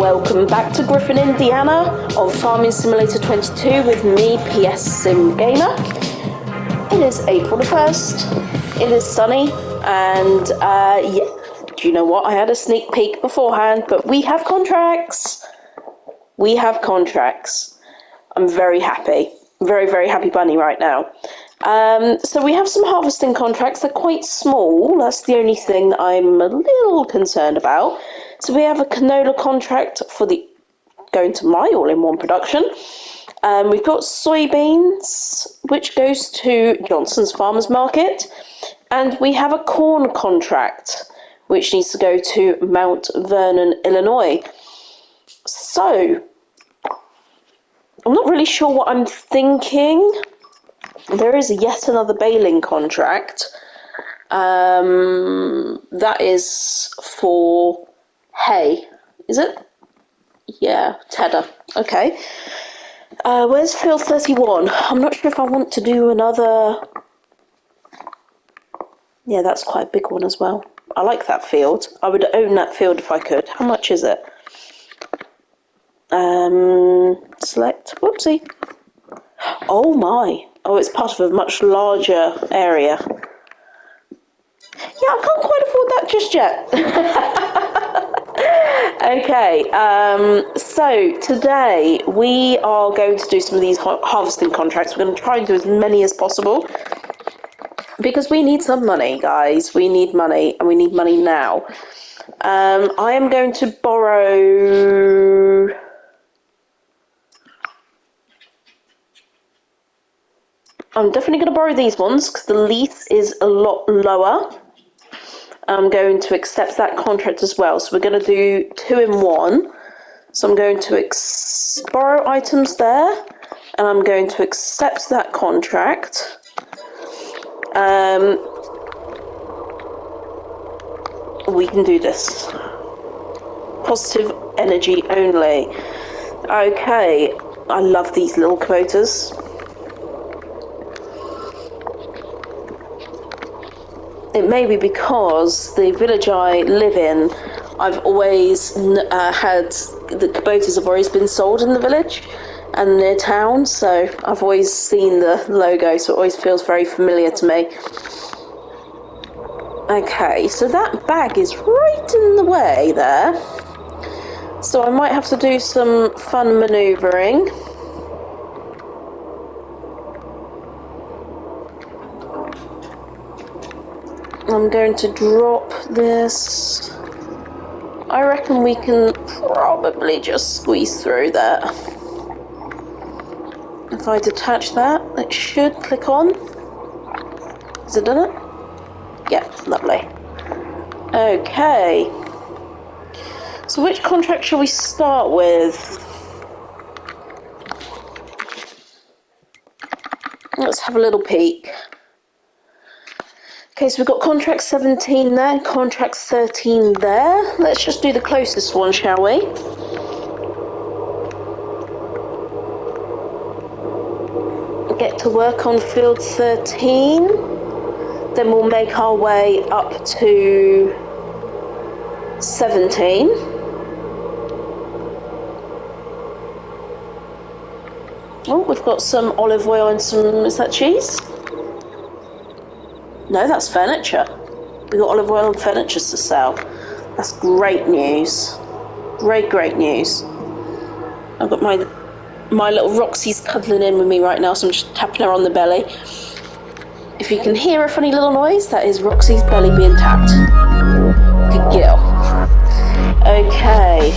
Welcome back to Griffin Indiana on Farming Simulator 22 with me, PS Sim Gamer. It is April the 1st, it is sunny, and do you know what? I had a sneak peek beforehand, but we have contracts. We have contracts. I'm very happy. Very, very happy bunny right now. So we have some harvesting contracts. They're quite small. That's the only thing I'm a little concerned about. So we have a canola contract for the going to my all-in-one production. We've got soybeans, which goes to Johnson's Farmers Market. And we have a corn contract, which needs to go to Mount Vernon, Illinois. So I'm not really sure what I'm thinking. There is yet another baling contract. That is for hay. Is it? Yeah, Tedder. Okay. Where's field 31? I'm not sure if I want to do another. Yeah, that's quite a big one as well. I like that field. I would own that field if I could. How much is it? Select. Whoopsie. Oh my. Oh, it's part of a much larger area. Yeah, I can't quite afford that just yet. Okay, so today we are going to do some of these harvesting contracts. We're going to try and do as many as possible because we need some money, guys. We need money, and we need money now. I am going to borrow. I'm definitely going to borrow these ones because the lease is a lot lower. I'm going to accept that contract as well. So we're going to do 2 in 1. So I'm going to borrow items there, and I'm going to accept that contract. We can do this. Positive energy only. Okay, I love these little quotas. It may be because the village I live in, I've always had, the Kubotas have always been sold in the village and near town, so I've always seen the logo, so it always feels very familiar to me. Okay, so that bag is right in the way there, so I might have to do some fun manoeuvring. I'm going to drop this. I reckon we can probably just squeeze through there. If I detach that, it should click on. Has it done it? Yeah, lovely. Okay. So which contract shall we start with? Let's have a little peek. Okay, so we've got contract 17 there, contract 13 there. Let's just do the closest one, shall we? Get to work on field 13. Then we'll make our way up to 17. Oh, we've got some olive oil and some, is that cheese? No, that's furniture. We've got olive oil and furniture to sell. That's great news. Great, great news. I've got my little Roxy's cuddling in with me right now, so I'm just tapping her on the belly. If you can hear a funny little noise, that is Roxy's belly being tapped. Good girl. Okay.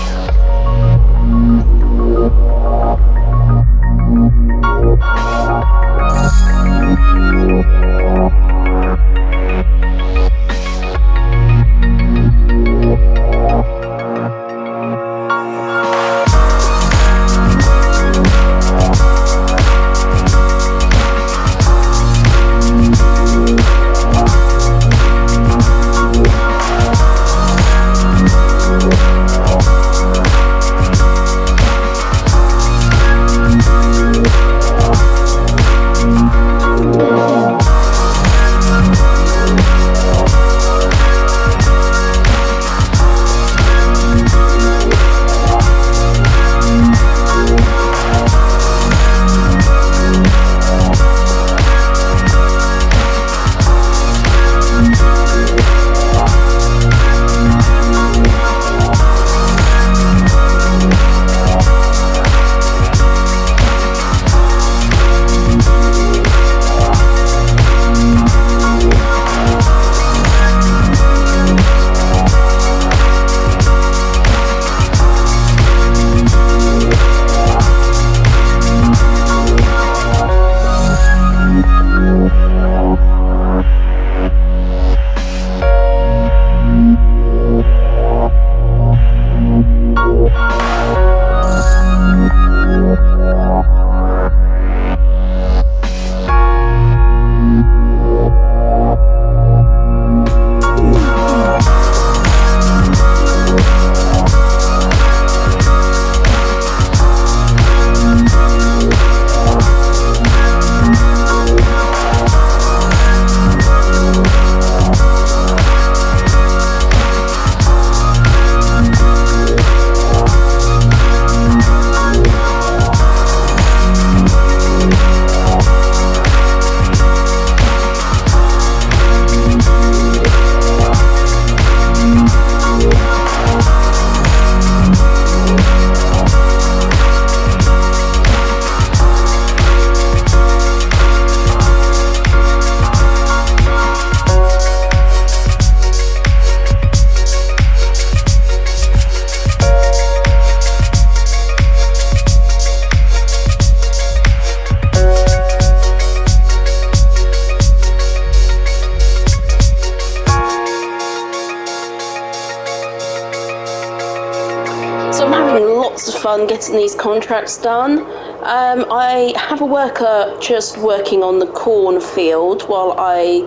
fun getting these contracts done. I have a worker just working on the cornfield while I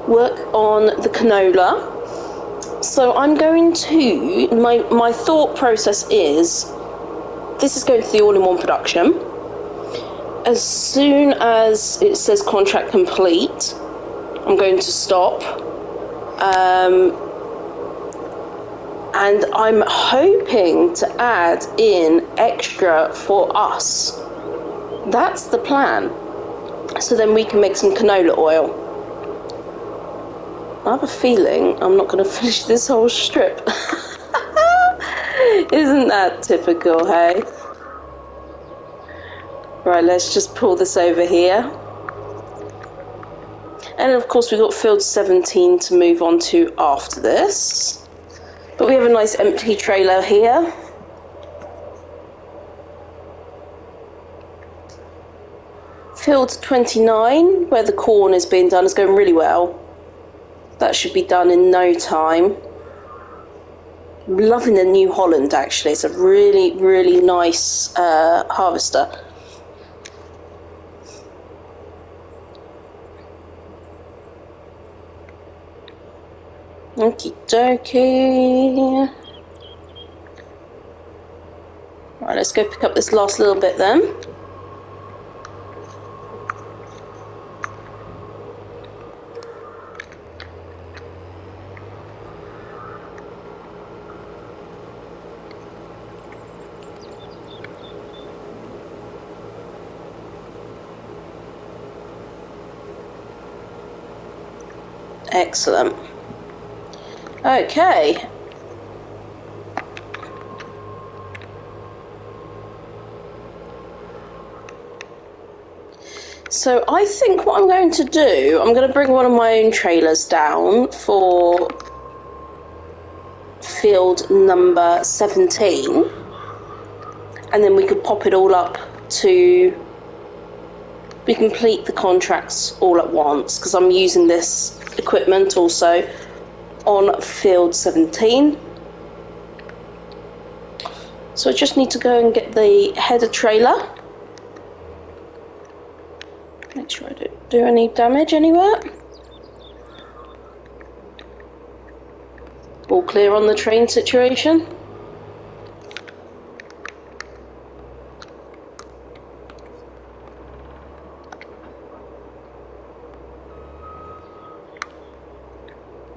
work on the canola. So I'm going to, my thought process is, this is going to the all-in-one production. As soon as it says contract complete, I'm going to stop. And I'm hoping to add in extra for us. That's the plan. So then we can make some canola oil. I have a feeling I'm not going to finish this whole strip. Isn't that typical, hey? Right, let's just pull this over here. And of course we've got field 17 to move on to after this. But we have a nice empty trailer here. Field 29, where the corn is being done, is going really well. That should be done in no time. I'm loving the New Holland, actually. It's a really, really nice harvester. Okie dokie. Right, let's go pick up this last little bit then. Excellent. Okay. So I think what I'm going to do, I'm going to bring one of my own trailers down for field number 17, and then we could pop it all up to, we complete the contracts all at once, because I'm using this equipment also on field 17. So I just need to go and get the header trailer. Make sure I don't do any damage anywhere. All clear on the train situation.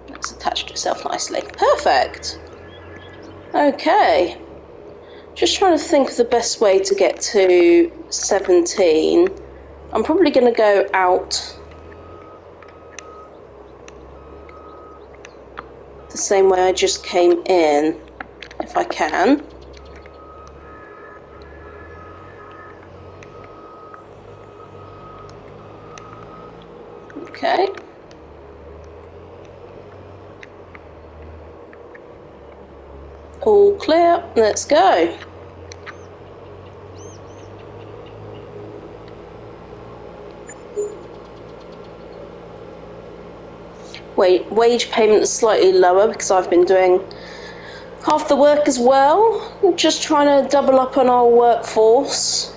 It's attached itself nicely. Perfect. Okay. Just trying to think of the best way to get to 17. I'm probably going to go out the same way I just came in, if I can. Okay. All clear, let's go. Wage payment is slightly lower because I've been doing half the work as well. I'm just trying to double up on our workforce.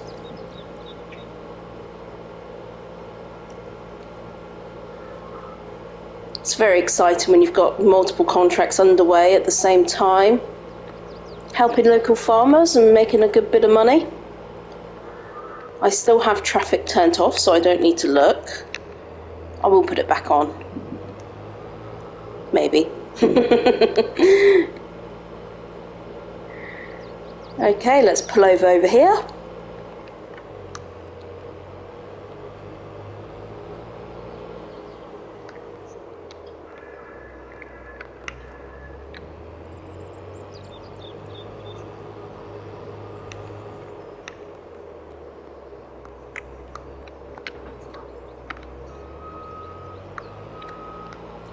It's very exciting when you've got multiple contracts underway at the same time. Helping local farmers and making a good bit of money. I still have traffic turned off, so I don't need to look. I will put it back on. Maybe. Okay, let's pull over here.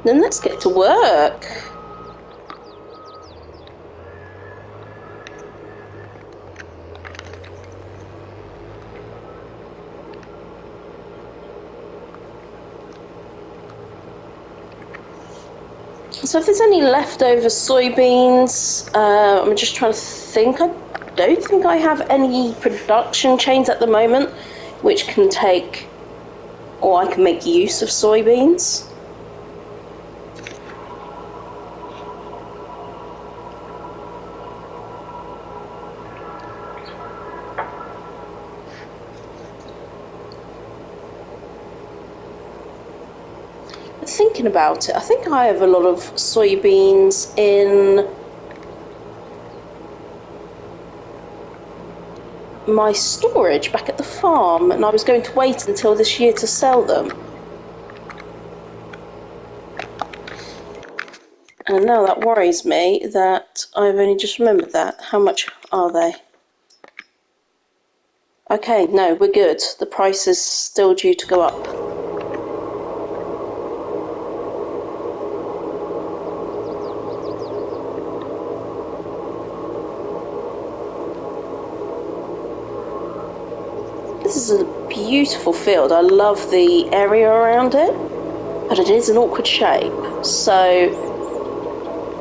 Then let's get to work. So if there's any leftover soybeans, I'm just trying to think. I don't think I have any production chains at the moment which can take, or I can make use of soybeans. Thinking about it, I think I have a lot of soybeans in my storage back at the farm, and I was going to wait until this year to sell them. And now that worries me that I've only just remembered that. How much are they? Okay, no, we're good. The price is still due to go up. This is a beautiful field. I love the area around it, but it is an awkward shape. So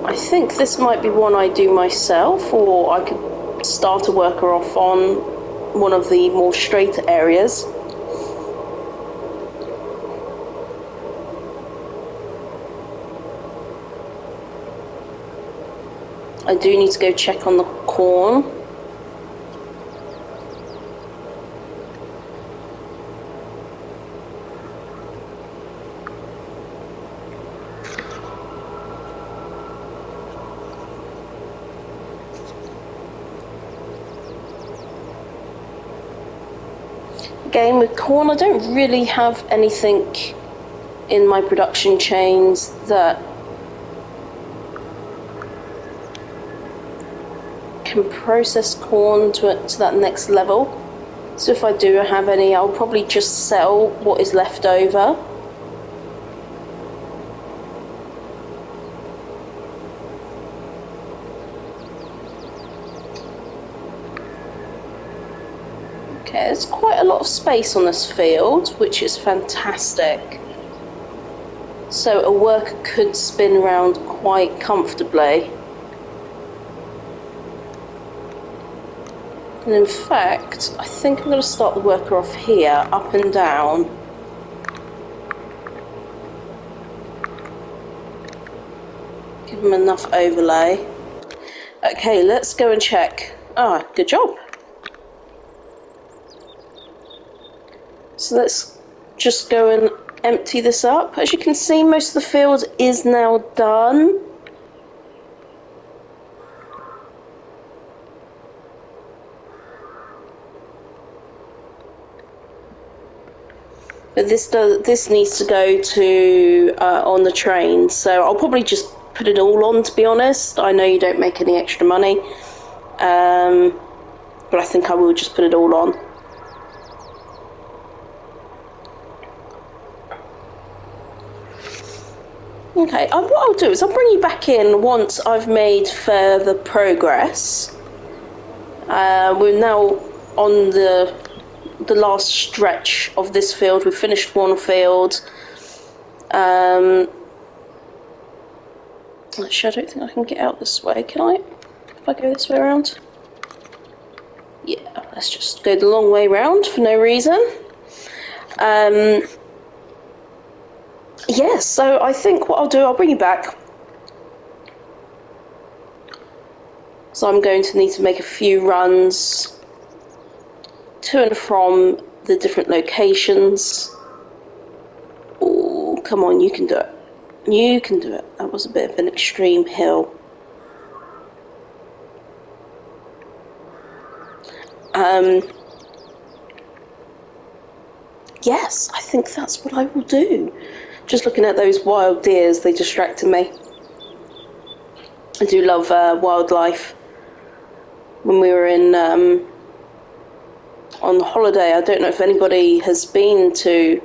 I think this might be one I do myself, or I could start a worker off on one of the more straighter areas. I do need to go check on the corn. Again, with corn, I don't really have anything in my production chains that can process corn to that next level. So if I do have any, I'll probably just sell what is left over. Okay, there's quite a lot of space on this field, which is fantastic. So a worker could spin around quite comfortably. And in fact, I think I'm going to start the worker off here, up and down. Give them enough overlay. Okay, let's go and check. Ah, good job. So let's just go and empty this up. As you can see, most of the field is now done. But this needs to go to on the train, so I'll probably just put it all on, to be honest. I know you don't make any extra money, but I think I will just put it all on. Okay, what I'll do is I'll bring you back in once I've made further progress. We're now on the last stretch of this field. We've finished one field. Actually, I don't think I can get out this way, can I? If I go this way around? Yeah, let's just go the long way round for no reason. Yes, so I think what I'll do, I'll bring you back. So I'm going to need to make a few runs to and from the different locations. Oh, come on, you can do it. You can do it. That was a bit of an extreme hill. Yes, I think that's what I will do. Just looking at those wild deers, they distracted me. I do love wildlife. When we were in on holiday, I don't know if anybody has been to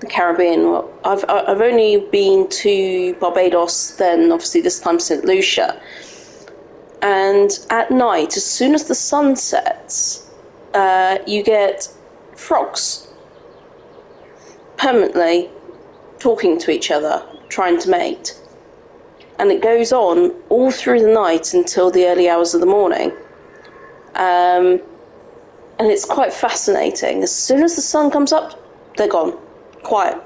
the Caribbean. Well, I've only been to Barbados, then obviously this time St. Lucia. And at night, as soon as the sun sets, you get frogs permanently talking to each other, trying to mate. And it goes on all through the night until the early hours of the morning. And it's quite fascinating. As soon as the sun comes up, they're gone. Quiet.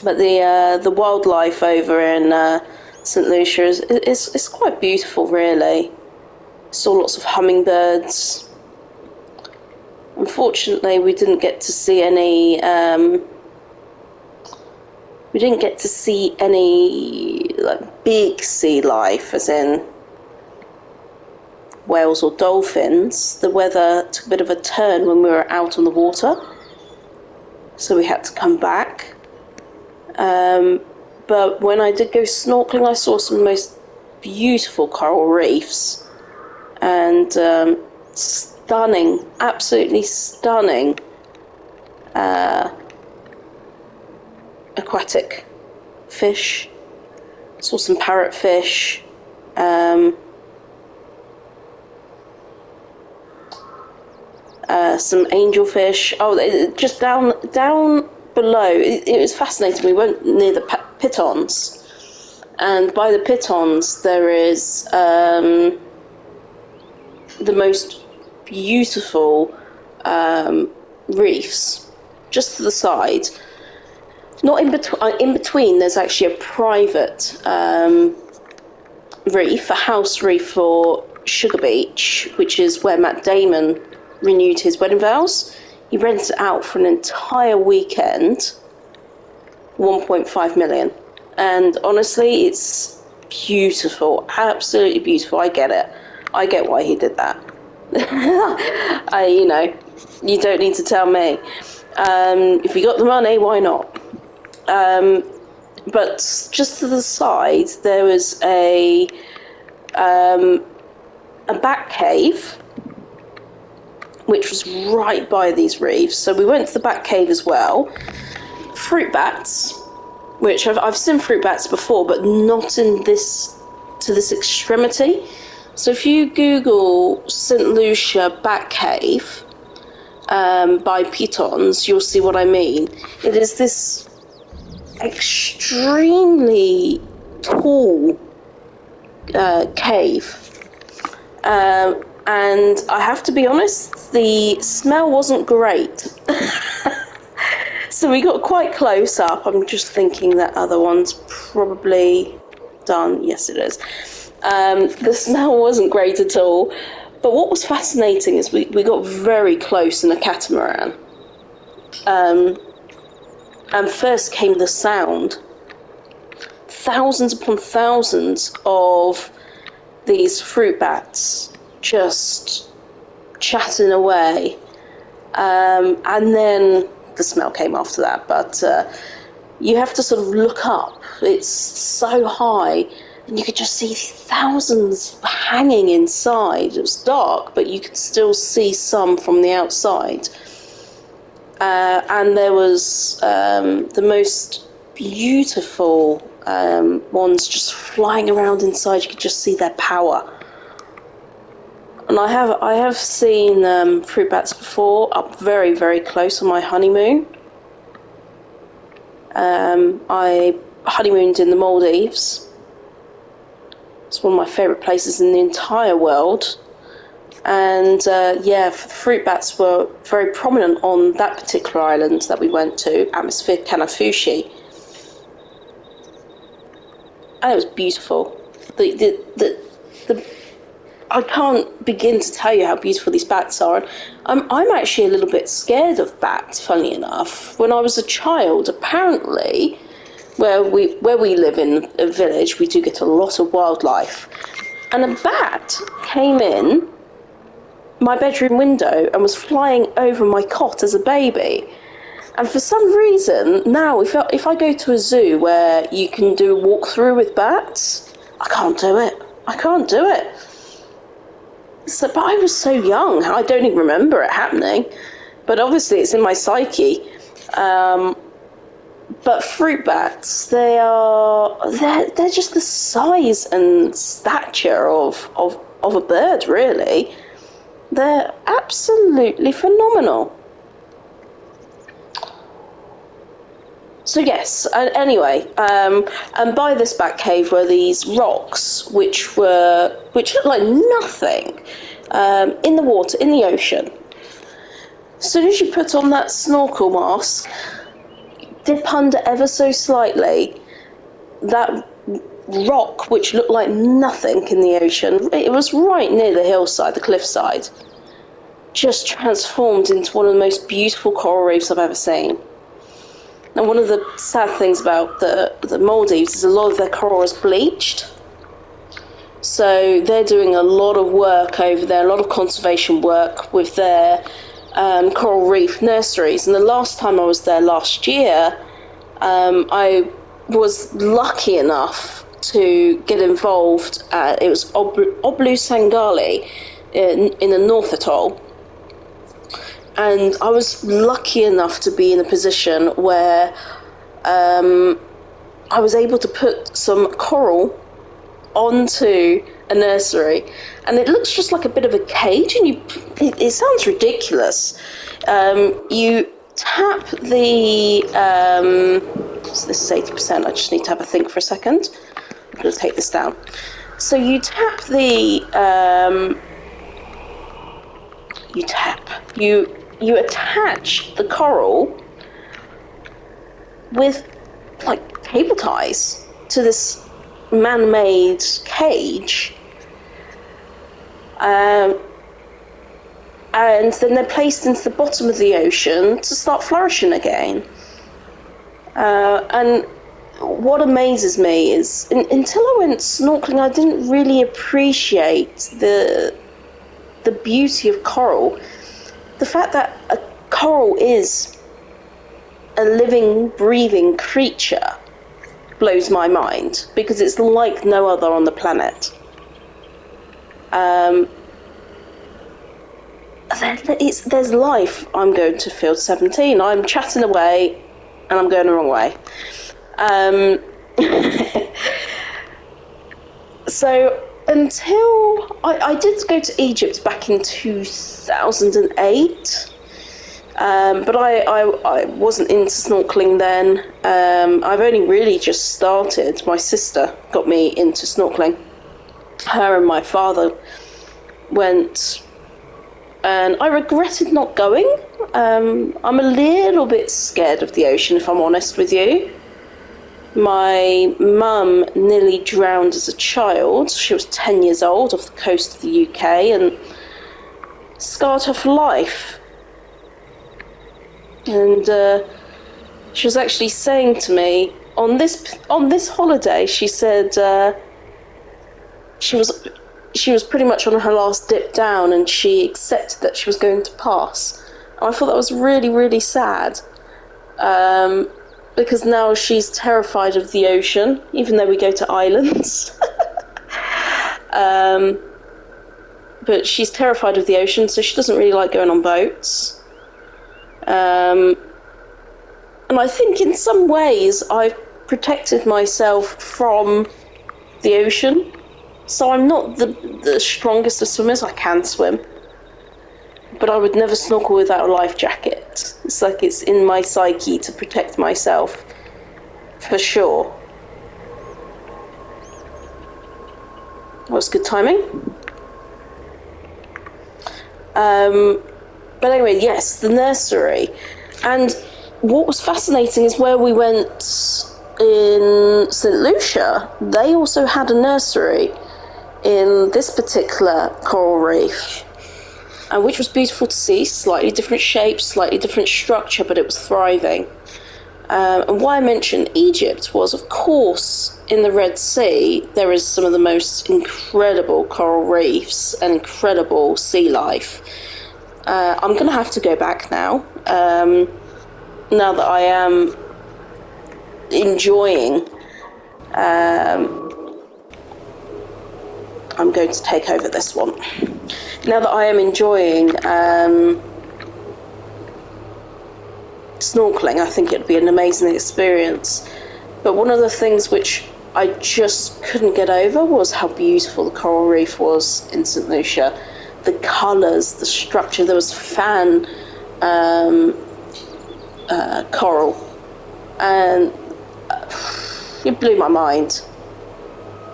But the wildlife over in St. Lucia is quite beautiful, really. Saw lots of hummingbirds. Unfortunately, we didn't get to see any. We didn't get to see any like big sea life, as in whales or dolphins. The weather took a bit of a turn when we were out on the water, so we had to come back. But when I did go snorkeling, I saw some most beautiful coral reefs and stunning, absolutely stunning aquatic fish. Saw some parrotfish. Some angelfish. Oh, just down below. It was fascinating. We went near the pitons, and by the pitons there is the most beautiful reefs just to the side. Not in between. In between, there's actually a private reef, a house reef for Sugar Beach, which is where Matt Damon renewed his wedding vows. He rented it out for an entire weekend, 1.5 million. And honestly, it's beautiful, absolutely beautiful. I get it. I get why he did that. You don't need to tell me. If you got the money, why not? But just to the side, there was a bat cave, which was right by these reefs. So we went to the bat cave as well. Fruit bats, which I've seen fruit bats before, but not to this extremity. So if you Google St. Lucia bat cave by pitons, you'll see what I mean. It is this extremely tall cave. And I have to be honest, the smell wasn't great. So we got quite close up. I'm just thinking that other one's probably done. Yes, it is. The smell wasn't great at all. But what was fascinating is we got very close in a catamaran. And first came the sound. Thousands upon thousands of these fruit bats just chatting away, and then the smell came after that. But you have to sort of look up. It's so high, and you could just see thousands hanging inside. It was dark, but you could still see some from the outside. And there was the most beautiful ones just flying around inside. You could just see their power. And I have seen fruit bats before up very, very close on my honeymoon. I honeymooned in the Maldives. It's one of my favourite places in the entire world. And fruit bats were very prominent on that particular island that we went to, Atmosphere Kanafushi. And it was beautiful. I can't begin to tell you how beautiful these bats are. I'm actually a little bit scared of bats, funny enough. When I was a child, apparently, where we live in a village, we do get a lot of wildlife. And a bat came in my bedroom window and was flying over my cot as a baby. And for some reason, now if I go to a zoo where you can do a walkthrough with bats, I can't do it. So, but I was so young, I don't even remember it happening. But obviously it's in my psyche. But fruit bats, they're just the size and stature of a bird, really. They're absolutely phenomenal. So yes, anyway, and by this back cave were these rocks, which looked like nothing, in the water, in the ocean. As soon as you put on that snorkel mask, dip under ever so slightly, that rock, which looked like nothing in the ocean, it was right near the hillside, the cliffside, just transformed into one of the most beautiful coral reefs I've ever seen. And one of the sad things about the Maldives is a lot of their coral is bleached. So they're doing a lot of work over there, a lot of conservation work with their coral reef nurseries. And the last time I was there last year, I was lucky enough to get involved. It was Oblu Sangali in the North Atoll. And I was lucky enough to be in a position where I was able to put some coral onto a nursery, and it looks just like a bit of a cage, and it sounds ridiculous. You tap the so this is 80%. I just need to have a think for a second. I'm going to take this down. So you tap the you attach the coral with like cable ties to this man-made cage, and then they're placed into the bottom of the ocean to start flourishing again. And what amazes me is until I went snorkeling, I didn't really appreciate the beauty of coral. The fact that a coral is a living, breathing creature blows my mind, because it's like no other on the planet. There's life. I'm going to field 17. I'm chatting away, and I'm going the wrong way. So until I did go to Egypt back in 2008, but I wasn't into snorkeling then. I've only really just started. My sister got me into snorkeling. Her and my father went, and I regretted not going. I'm a little bit scared of the ocean, if I'm honest with you. My mum nearly drowned as a child. She was 10 years old off the coast of the UK, and scarred her for life. And she was actually saying to me on this holiday, she said she was pretty much on her last dip down, and she accepted that she was going to pass. And I thought that was really, really sad. Because now she's terrified of the ocean, even though we go to islands. But she's terrified of the ocean, so she doesn't really like going on boats. And I think in some ways I've protected myself from the ocean. So I'm not the strongest of swimmers. I can swim, but I would never snorkel without a life jacket. It's like it's in my psyche to protect myself, for sure. That was good timing. But anyway, yes, the nursery. And what was fascinating is where we went in St. Lucia, they also had a nursery in this particular coral reef, which was beautiful to see. Slightly different shape, slightly different structure, but it was thriving. And why I mentioned Egypt was, of course, in the Red Sea, there is some of the most incredible coral reefs and incredible sea life. I'm going to have to go back now, now that I am enjoying. I'm going to take over this one. Now that I am enjoying snorkeling, I think it'd be an amazing experience. But one of the things which I just couldn't get over was how beautiful the coral reef was in St. Lucia. The colours, the structure. There was fan coral, and it blew my mind.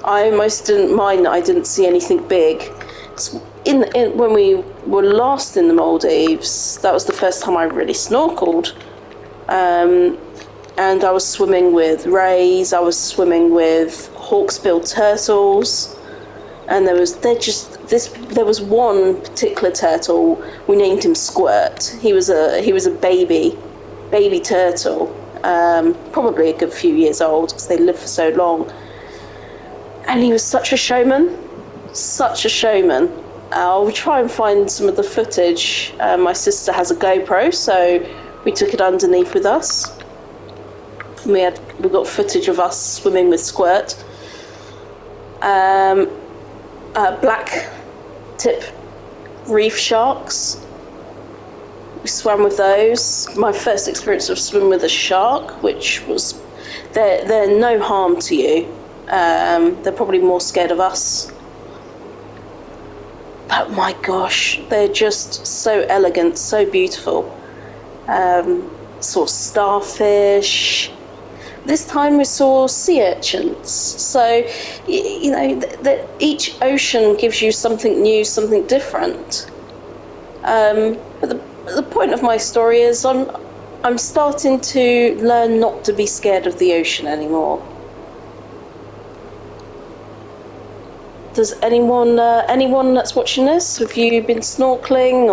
I almost didn't mind that I didn't see anything big. When we were last in the Maldives, that was the first time I really snorkeled. And I was swimming with rays, I was swimming with hawksbill turtles, and there was one particular turtle. We named him Squirt. He was a baby turtle, probably a good few years old because they live for so long. And he was such a showman. I'll try and find some of the footage. My sister has a GoPro, so we took it underneath with us. We got footage of us swimming with Squirt. Black tip reef sharks. We swam with those. My first experience of swimming with a shark, which was they're no harm to you. They're probably more scared of us. But my gosh, they're just so elegant, so beautiful. Saw starfish. This time we saw sea urchins. So, each ocean gives you something new, something different. But the point of my story is I'm starting to learn not to be scared of the ocean anymore. Does anyone that's watching this, have you been snorkeling,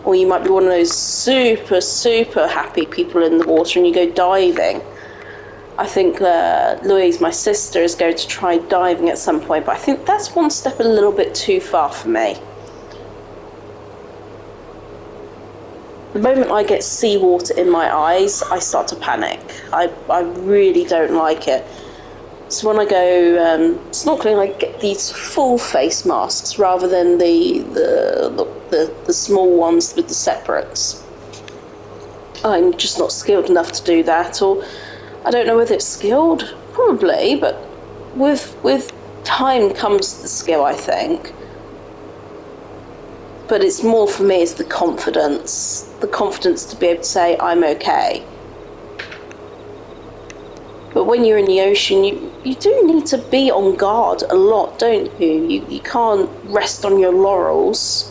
or you might be one of those super, super happy people in the water and you go diving? I think Louise, my sister, is going to try diving at some point, but I think that's one step a little bit too far for me. The moment I get seawater in my eyes, I start to panic. I really don't like it. So when I go snorkeling, I get these full face masks rather than the small ones with the separates. I'm just not skilled enough to do that, or I don't know whether it's skilled, probably, but with time comes the skill, I think. But it's more for me, it's the confidence to be able to say I'm okay. But when you're in the ocean, you do need to be on guard a lot, don't you? You can't rest on your laurels.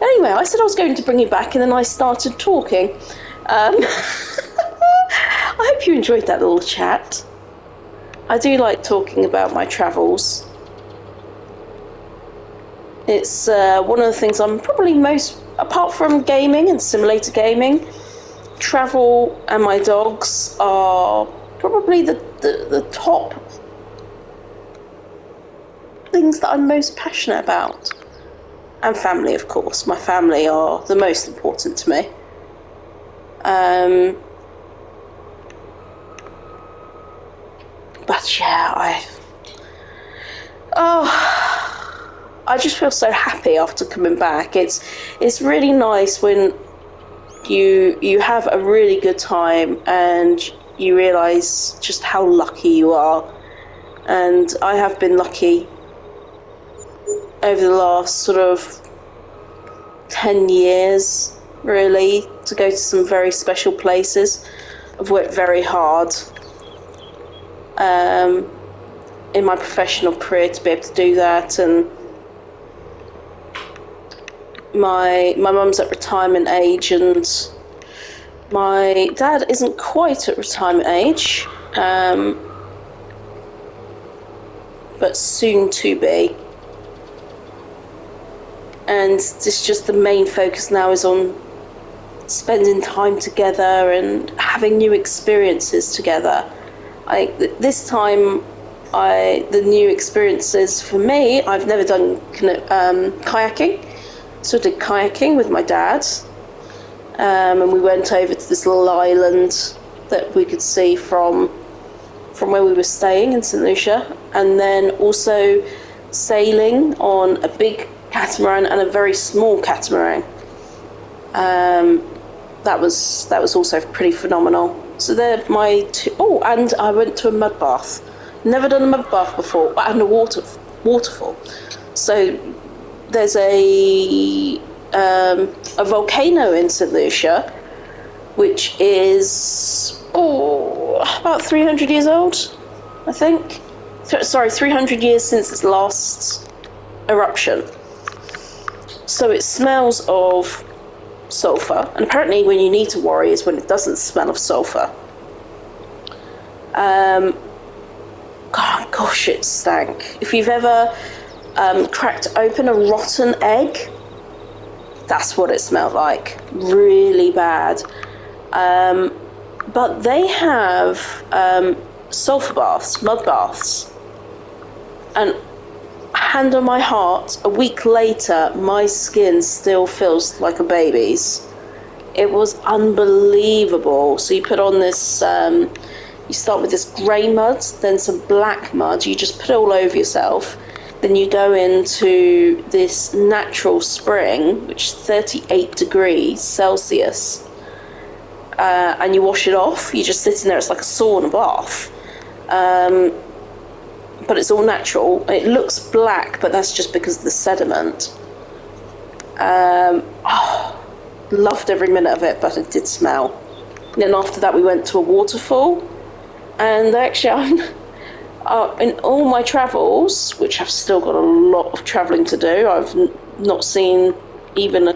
Anyway, I said I was going to bring you back, and then I started talking. I hope you enjoyed that little chat. I do like talking about my travels. It's one of the things I'm probably most, apart from gaming and simulator gaming, travel and my dogs are probably the top things that I'm most passionate about. And family, of course. My family are the most important to me. But yeah, I just feel so happy after coming back. It's really nice when you have a really good time and you realise just how lucky you are. And I have been lucky over the last sort of 10 years, really, to go to some very special places. I've worked very hard in my professional career to be able to do that, and my mum's at retirement age and my dad isn't quite at retirement age, but soon to be. And it's just the main focus now is on spending time together and having new experiences together. This time, the new experiences for me, I've never done kayaking. So I did kayaking with my dad, and we went over to this little island that we could see from where we were staying in St. Lucia, and then also sailing on a big catamaran and a very small catamaran. That was also pretty phenomenal. So they're my two. Oh, and I went to a mud bath. Never done a mud bath before, and a waterfall. So there's a volcano in St. Lucia, which is about 300 years old, I think. Sorry, 300 years since its last eruption. So it smells of sulfur, and apparently when you need to worry is when it doesn't smell of sulfur. Gosh, it stank. If you've ever cracked open a rotten egg, that's what it smelled like. Really bad. But they have sulfur baths, mud baths. And hand on my heart, a week later, my skin still feels like a baby's. It was unbelievable. So you put on this, you start with this grey mud, then some black mud. You just put it all over yourself. Then you go into this natural spring, which is 38 degrees Celsius. And you wash it off. You're just sitting there. It's like a sauna bath. But it's all natural. It looks black, but that's just because of the sediment. Loved every minute of it, but it did smell. And then after that, we went to a waterfall. And actually, in all my travels, which I've still got a lot of travelling to do, I've not seen even a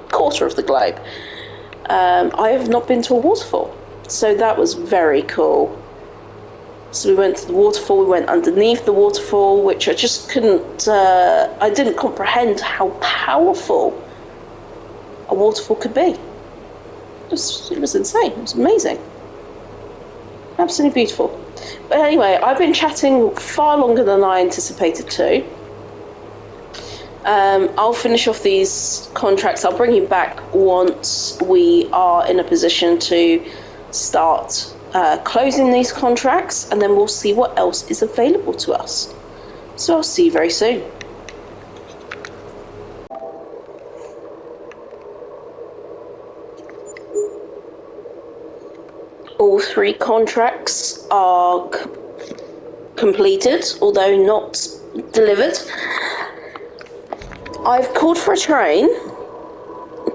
quarter of the globe. I have not been to a waterfall. So that was very cool. So we went to the waterfall, we went underneath the waterfall, which I just couldn't, I didn't comprehend how powerful a waterfall could be. It was insane, it was amazing. Absolutely beautiful. But anyway, I've been chatting far longer than I anticipated to. I'll finish off these contracts. I'll bring you back once we are in a position to start closing these contracts, and then we'll see what else is available to us. So I'll see you very soon. All 3 contracts are completed, although not delivered. I've called for a train,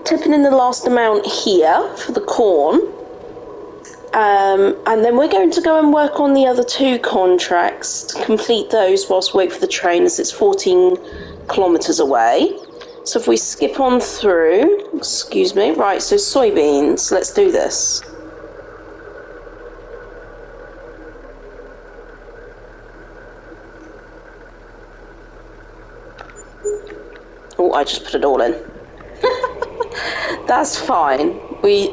tipping in the last amount here for the corn. And then we're going to go and work on the other 2 contracts to complete those whilst we wait for the train, as it's 14 kilometres away. So if we skip on through, excuse me, right, so soybeans, let's do this. Oh, I just put it all in. That's fine. We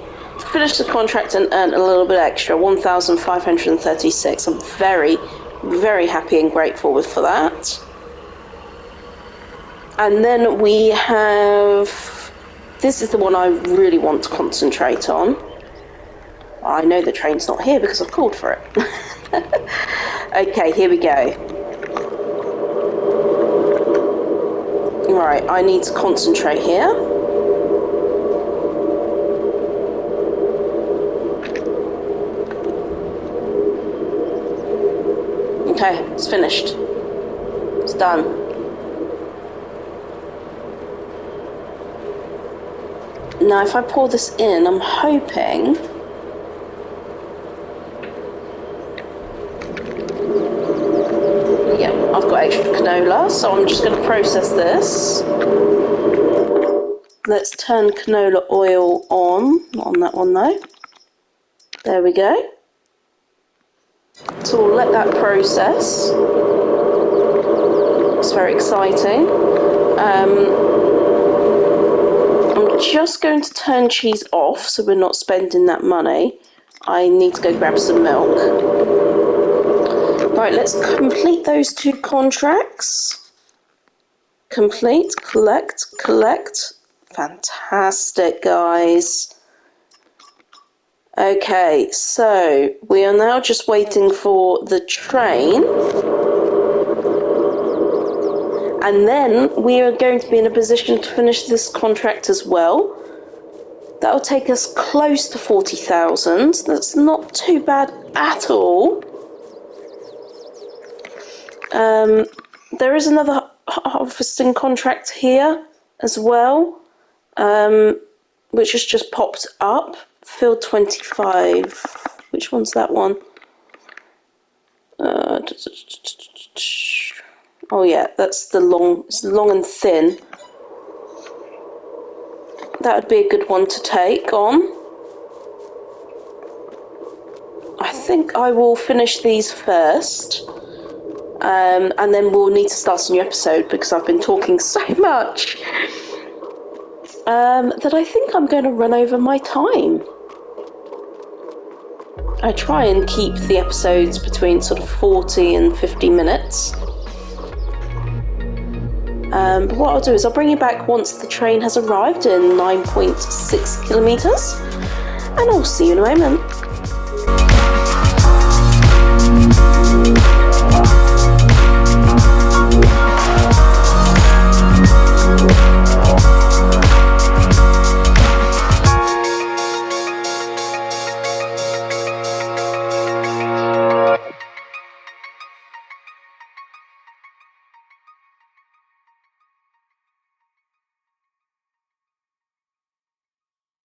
finished the contract and earned a little bit extra, 1,536. I'm very, very happy and grateful for that. And then we have, this is the one I really want to concentrate on. I know the train's not here because I've called for it. Okay, here we go. Right, I need to concentrate here. Okay, it's finished. It's done. Now, if I pour this in, I'm hoping... Yeah, I've got extra canola, so I'm just going to process this. Let's turn canola oil on. Not on that one, though. There we go. So we'll let that process. It's very exciting. I'm just going to turn cheese off so we're not spending that money. I need to go grab some milk. Right, let's complete those 2 contracts. Complete, collect, collect. Fantastic, guys. Okay, so we are now just waiting for the train. And then we are going to be in a position to finish this contract as well. That will take us close to 40,000. That's not too bad at all. There is another harvesting contract here as well, which has just popped up. Field 25. Which one's that one? Oh yeah, that's the long. It's long and thin. That would be a good one to take on. I think I will finish these first, and then we'll need to start a new episode because I've been talking so much that I think I'm going to run over my time. I try and keep the episodes between sort of 40 and 50 minutes. But what I'll do is I'll bring you back once the train has arrived in 9.6 kilometres, and I'll see you in a moment.